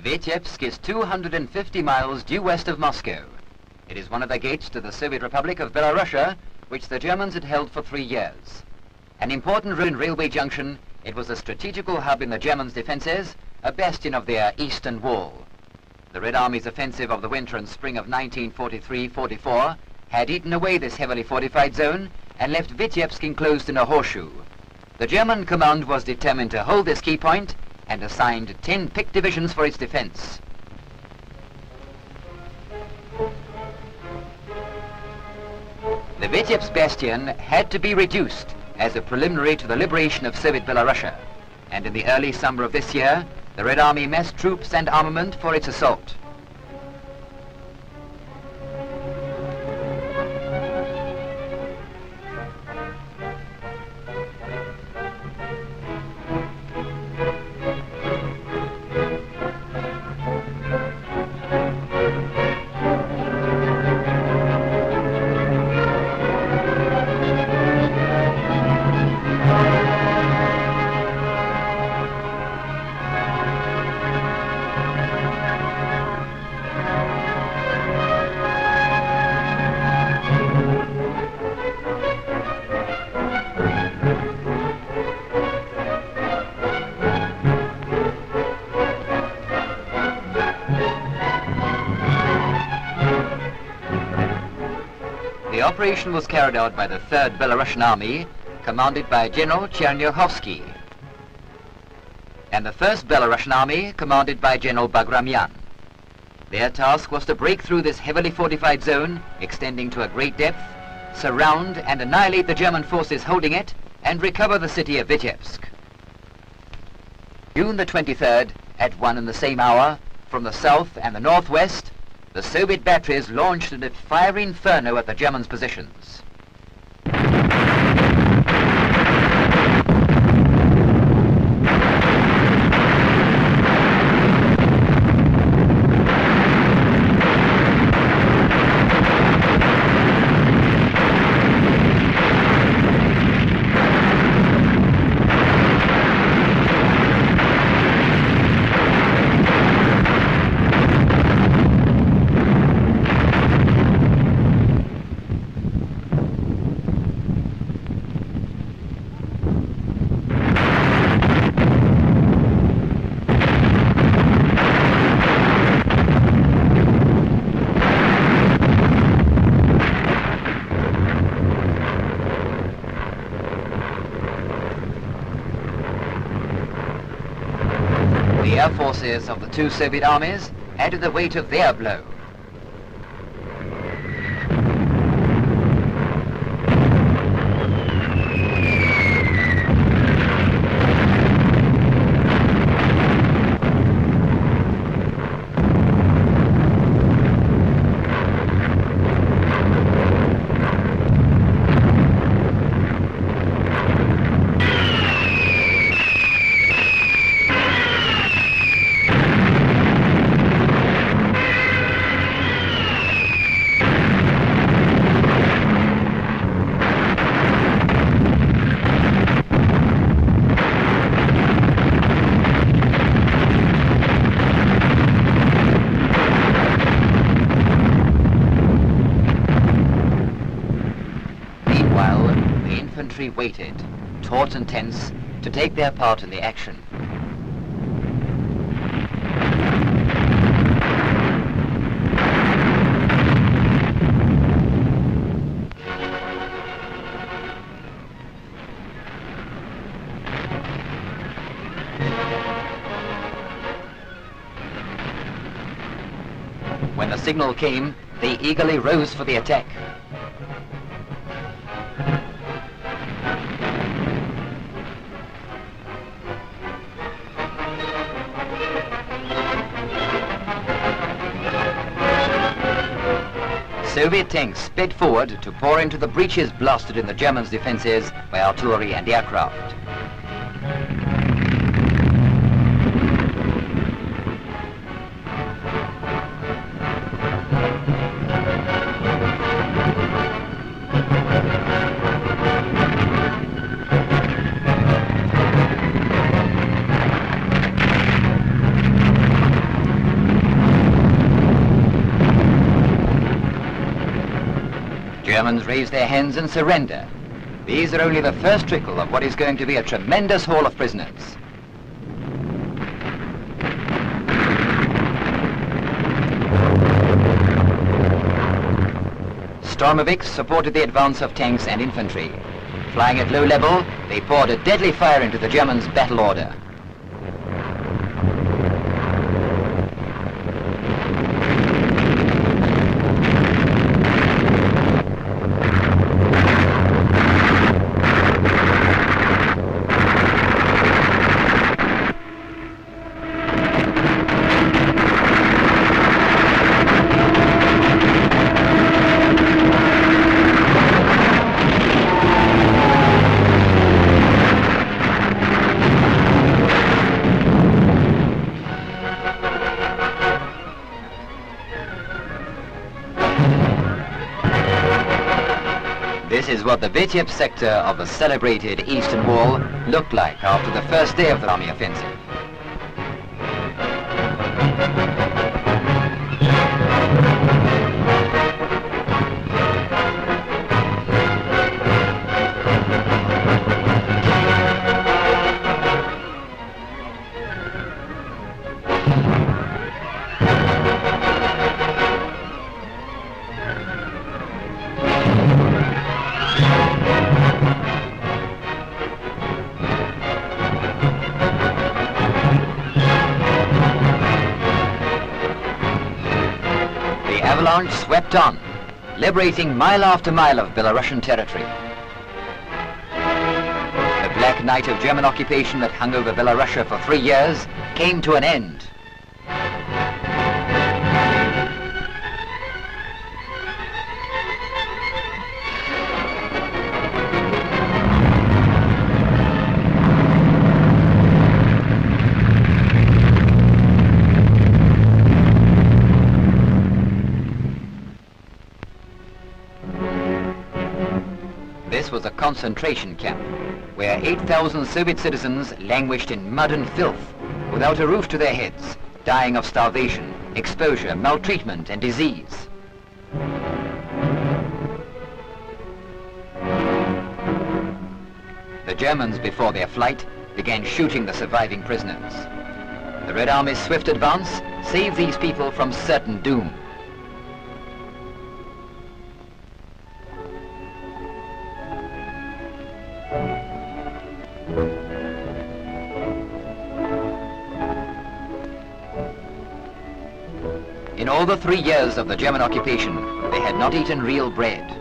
Vitebsk is 250 miles due west of Moscow. It is one of the gates to the Soviet Republic of Belorussia, which the Germans had held for 3 years. An important railway junction, it was a strategical hub in the Germans' defences, a bastion of their eastern wall. The Red Army's offensive of the winter and spring of 1943-44 had eaten away this heavily fortified zone and left Vitebsk enclosed in a horseshoe. The German command was determined to hold this key point and assigned 10 picked divisions for its defense. The Vitebsk bastion had to be reduced as a preliminary to the liberation of Soviet Belorussia, and in the early summer of this year, the Red Army massed troops and armament for its assault. The operation was carried out by the 3rd Belarusian Army, commanded by General Chernyakhovsky, and the 1st Belarusian Army, commanded by General Bagration. Their task was to break through this heavily fortified zone, extending to a great depth, surround and annihilate the German forces holding it, and recover the city of Vitebsk. June the 23rd, at 1 in the same hour, from the south and the northwest, the Soviet batteries launched a fiery inferno at the Germans' positions. The air forces of the 2 Soviet armies added the weight of their blow. The infantry waited, taut and tense, to take their part in the action. When the signal came, they eagerly rose for the attack. Soviet tanks sped forward to pour into the breaches blasted in the Germans' defences by artillery and aircraft. Germans raise their hands and surrender. These are only the first trickle of what is going to be a tremendous haul of prisoners. Stormoviks supported the advance of tanks and infantry. Flying at low level, they poured a deadly fire into the Germans' battle order. This is what the Vitebsk sector of the celebrated Eastern Wall looked like after the first day of the army offensive. The avalanche swept on, liberating mile after mile of Belarusian territory. The black night of German occupation that hung over Belorussia for 3 years came to an end. This was a concentration camp, where 8,000 Soviet citizens languished in mud and filth, without a roof to their heads, dying of starvation, exposure, maltreatment, and disease. The Germans, before their flight, began shooting the surviving prisoners. The Red Army's swift advance saved these people from certain doom. In all the 3 years of the German occupation, they had not eaten real bread.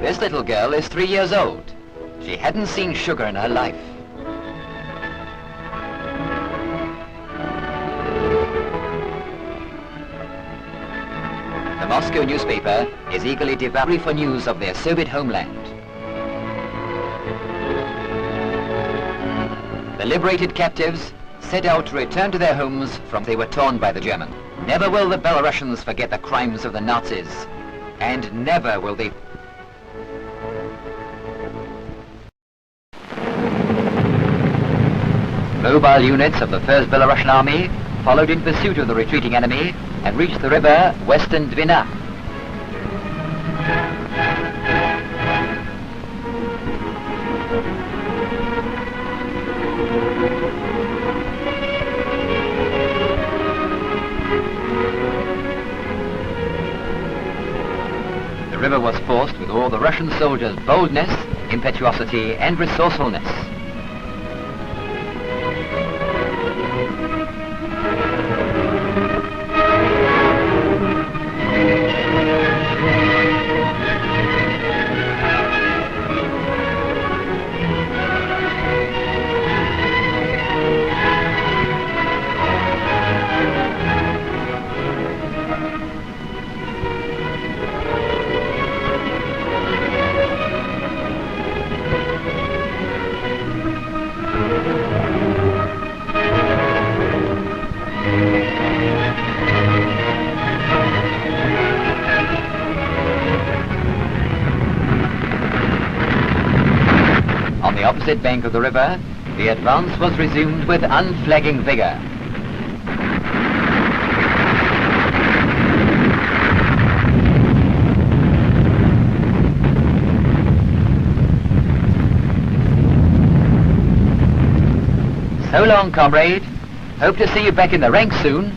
This little girl is 3 years old. She hadn't seen sugar in her life. The Moscow newspaper is eagerly devouring for news of their Soviet homeland. The liberated captives set out to return to their homes from they were torn by the German. Never will the Belarusians forget the crimes of the Nazis, and never will they... Mobile units of the 1st Belarusian Army followed in pursuit of the retreating enemy and reached the river Western Dwina. The river was forced with all the Russian soldiers' boldness, impetuosity, and resourcefulness. On the opposite bank of the river, the advance was resumed with unflagging vigor. So long, comrade. Hope to see you back in the ranks soon.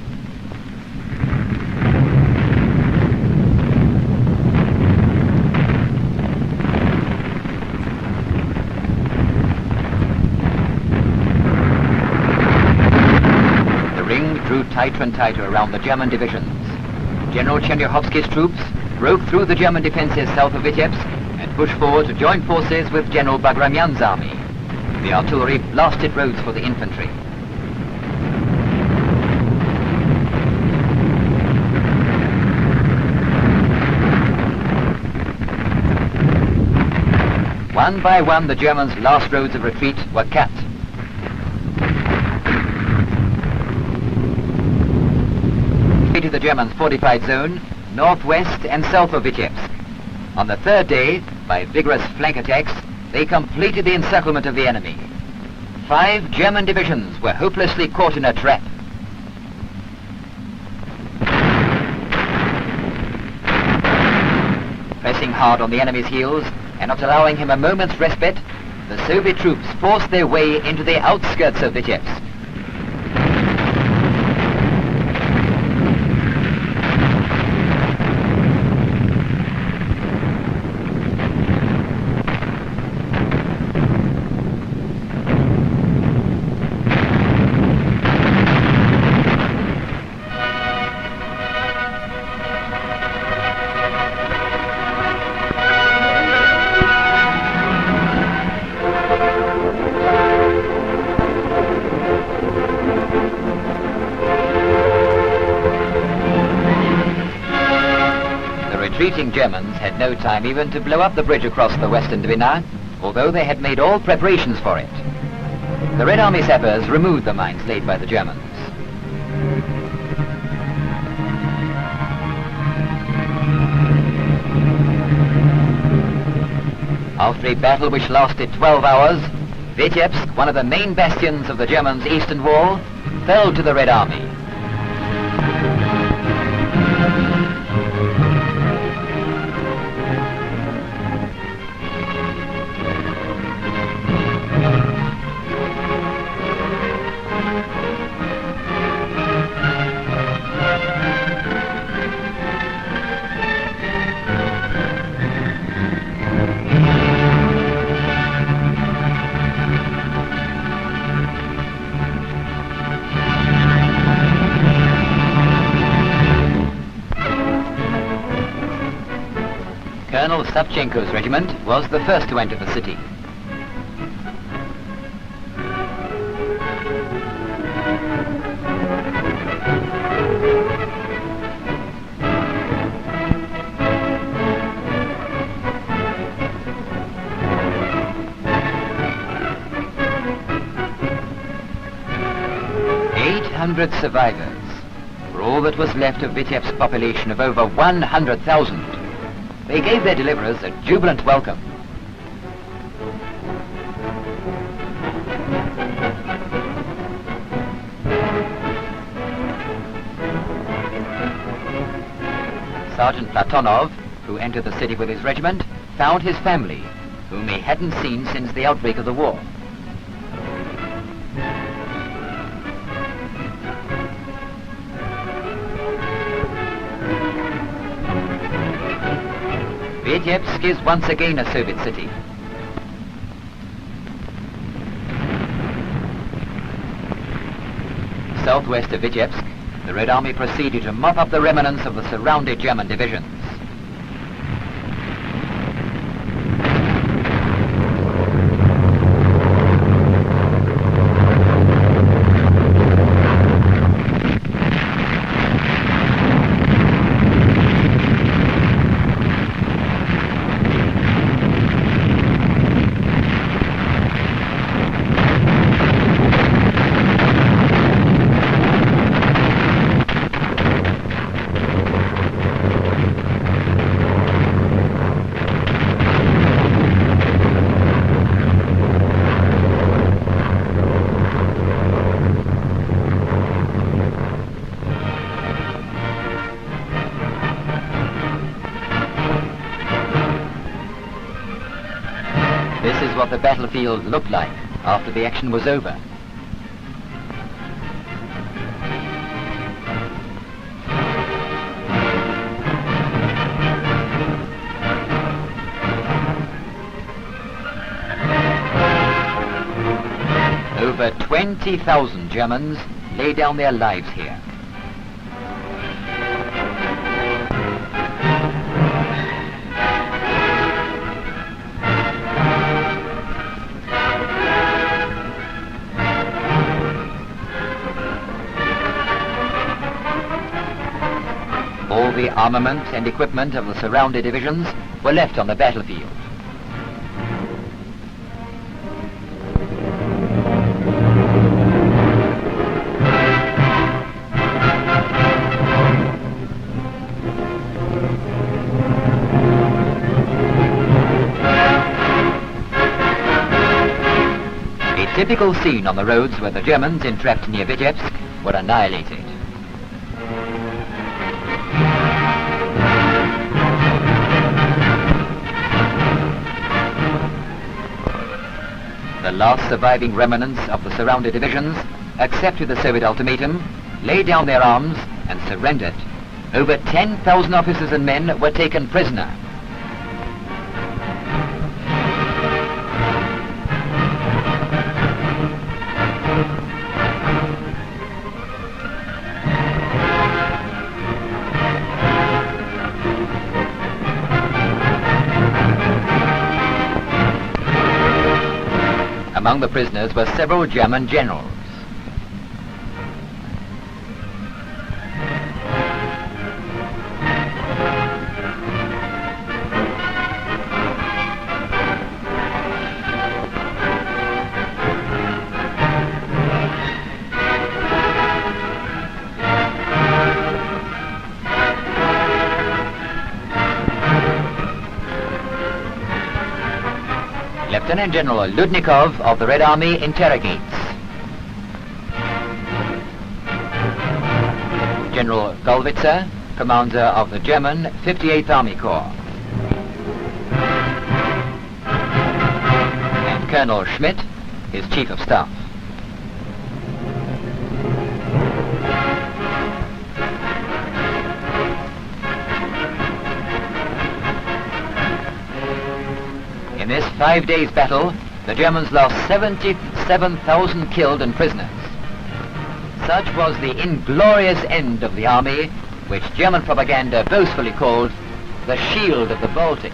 The ring drew tighter and tighter around the German divisions. General Chernyakhovsky's troops broke through the German defenses south of Vitebsk and pushed forward to join forces with General Bagramyan's army. The artillery blasted roads for the infantry. One by one, the Germans' last roads of retreat were cut. To the Germans' fortified zone, northwest and south of Vitebsk. On the third day, by vigorous flank attacks, they completed the encirclement of the enemy. 5 German divisions were hopelessly caught in a trap. Pressing hard on the enemy's heels and not allowing him a moment's respite, the Soviet troops forced their way into the outskirts of Vitebsk. Retreating Germans had no time even to blow up the bridge across the western Dwina, although they had made all preparations for it. The Red Army sappers removed the mines laid by the Germans. After a battle which lasted 12 hours, Vitebsk, one of the main bastions of the Germans' eastern wall, fell to the Red Army. Colonel Savchenko's regiment was the first to enter the city. Survivors were all that was left of Vitebsk's population of over 100,000. They gave their deliverers a jubilant welcome. Sergeant Platonov, who entered the city with his regiment, found his family, whom he hadn't seen since the outbreak of the war. Vitebsk is once again a Soviet city. Southwest of Vitebsk, the Red Army proceeded to mop up the remnants of the surrounded German divisions. This is what the battlefield looked like after the action was over. Over 20,000 Germans lay down their lives here. All the armament and equipment of the surrounded divisions were left on the battlefield. A typical scene on the roads where the Germans entrapped near Vitebsk were annihilated. The last surviving remnants of the surrounded divisions accepted the Soviet ultimatum, laid down their arms and surrendered. Over 10,000 officers and men were taken prisoner. Among the prisoners were several German generals. Lieutenant General Ludnikov of the Red Army interrogates. General Golwitzer, commander of the German 58th Army Corps. And Colonel Schmidt, his chief of staff. In this 5 days battle, the Germans lost 77,000 killed and prisoners. Such was the inglorious end of the army, which German propaganda boastfully called the Shield of the Baltic.